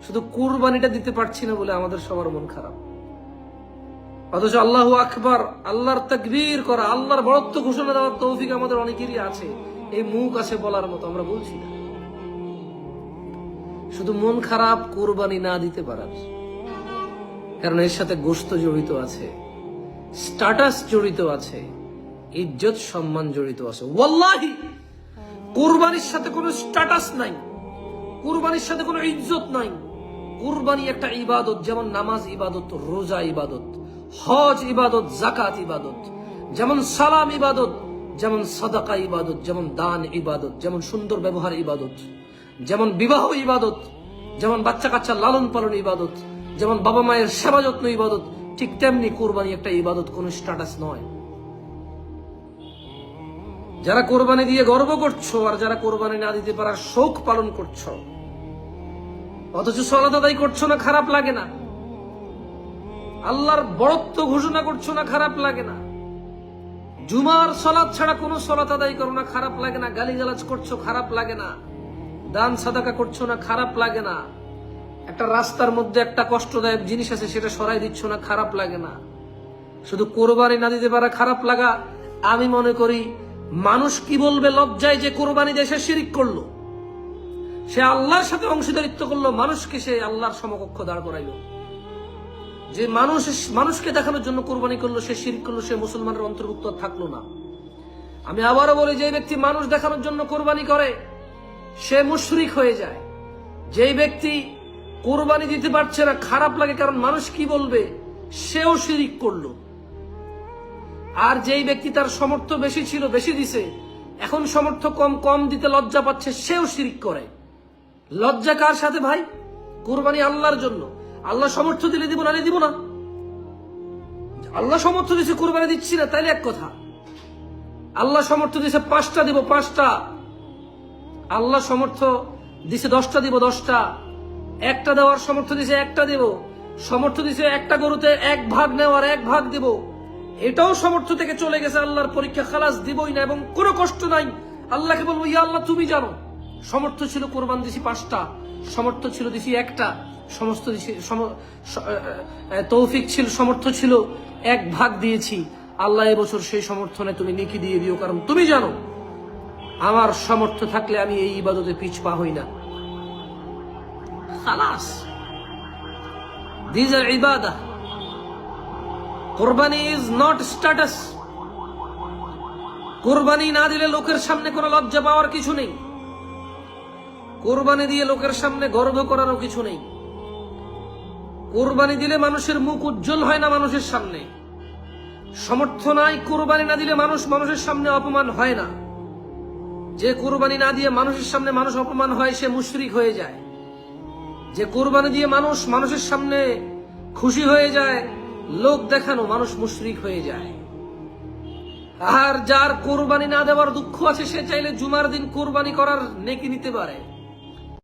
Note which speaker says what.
Speaker 1: শুধু কুরবানিটা দিতে পারছি না বলে আমাদের সবার মন খারাপ। অথচ আল্লাহু আকবার, আল্লাহর তাকবীর করা, আল্লাহর বড়ত্ব ঘোষণা দেওয়ার তৌফিক আমাদের অনেকেরই আছে, এই মুখ আছে বলার মতো, আমরা বলছি না। শুধু মন খারাপ কুরবানি না দিতে পারার, কারণ এর সাথে গোশত জড়িত আছে, স্ট্যাটাস জড়িত আছে, ইজ্জত সম্মান জড়িত আছে। ওয়াল্লাহি কুরবানির সাথে কোনো স্ট্যাটাস নাই, কুরবানির সাথে কোনো ইজ্জত নাই। কুরবানি একটা ইবাদত, যেমন নামাজ ইবাদত, রোজা ইবাদত, হজ ইবাদত, যাকাত ইবাদত, যেমন সালাম ইবাদত, যেমন সাদাকা ইবাদত, যেমন দান ইবাদত, যেমন সুন্দর ব্যবহার ইবাদত, যেমন বিবাহ ইবাদত, যেমন বাচ্চা কাচ্চা লালন পালন ইবাদত, যেমন বাবা মায়ের সেবা যত্ন ইবাদত, ঠিক তেমনি কুরবানি একটা ইবাদত, কোনো স্ট্যাটাস নয়। যারা কোরবানি দিয়ে গর্ব করছো আর যারা কোরবানি না দিতে পারার শোক পালন করছো, অথচ সালাত আদায় করছো না, খারাপ লাগে না? আল্লাহর বড়ত্ব ঘোষণা করছো না, খারাপ লাগে না? জুমার সালাত ছাড়া কোনো সালাত আদায় করো না, খারাপ লাগে না? গালিগালাজ করছো, খারাপ লাগে না? দান সাদাকা করছো না, খারাপ লাগে না? একটা রাস্তার মধ্যে একটা কষ্টদায়ক জিনিস আছে, সেটা সরাই দিচ্ছ না, খারাপ লাগে না? শুধু কোরবানি না দিতে পারা খারাপ লাগা, আমি মনে করি মানুষ কি বলবে লজ্জায় যে কোরবানি দেশে শিরিক করলো, সে আল্লাহর সাথে অংশীদারিত্ব করলো, মানুষকে সে আল্লাহর সমকক্ষ দাঁড় করাইলো। যে মানুষকে দেখানোর জন্য কোরবানি করলো, সে শিরক করলো, সে মুসলমানের অন্তর্ভুক্ত থাকলো না। আমি আবারও বলি, যে ব্যক্তি মানুষ দেখানোর জন্য কোরবানি করে সে মুশরিক হয়ে যায়। যেই ব্যক্তি কোরবানি দিতে পারছে না, খারাপ লাগে কারণ মানুষ কি বলবে, সেও শিরক করলো। আর যেই ব্যক্তি তার সামর্থ্য বেশি ছিল, বেশি দিছে, এখন সামর্থ্য কম, কম দিতে লজ্জা পাচ্ছে, সেও শিরক করে। লজ্জা কার সাথে ভাই? কোরবানি আল্লাহর জন্য। আল্লাহ সামর্থ্য দিলে দিব, না দিব না? আল্লাহ সামর্থ্য দিছে, কোরবানি দিচ্ছি না, তাইলে এক কথা। আল্লাহ সামর্থ্য দিছে 5টা দিব, 5টা। আল্লাহ সামর্থ্য দিছে 10টা দিব, 10টা। একটা দেওয়ার সামর্থ্য দিছে, একটা দেব। সামর্থ্য দিছে একটা গরুতে 1 ভাগ নেওয়ার, 1 ভাগ দেব। এটাও সামর্থ্য থেকে চলে গেছে, আল্লাহর পরীক্ষা, খালাস দিবই না, এবং কোনো কষ্ট নাই। আল্লাহকে বলবো, ইয়া আল্লাহ তুমি জানো, সামর্থ্য ছিল কোরবান দিছি 5টা, সামর্থ্য ছিল দিছি 1টা, সমস্ত তৌফিক ছিল, সামর্থ্য ছিল 1 ভাগ দিয়েছি। আল্লাহ এবছর সেই সমর্থনে তুমি নেকি দিয়ে দিও, কারণ তুমি জানো আমার সামর্থ্য থাকলে আমি এই ইবাদতে পিছপা হই না। খালাস, দিস আর ইবাদাহ। কোরবানি ইজ নট স্ট্যাটাস। কোরবানি না দিলে লোকের সামনে কোনো লজ্জা পাওয়ার কিছু নেই। কোরবানি দিয়ে লোকের সামনে গর্ব করারও কিছু নেই। কোরবানি দিলে মানুষের মুখ উজ্জ্বল হয় না মানুষের সামনে। সামর্থ্য নাই, কোরবানি না দিলে মানুষের সামনে অপমান হয় না। যে কোরবানি না দিয়ে মানুষের সামনে মানুষ অপমান হয়, সে মুশরিক হয়ে যায়। যে কোরবানি দিয়ে মানুষের সামনে খুশি হয়ে যায়, লোক দেখানো, মানুষ মুশরিক হয়ে যায়। আর যার কোরবানি না দেওয়ার দুঃখ আছে, সে চাইলে জুমার দিন কোরবানি করার নেকি নিতে পারে।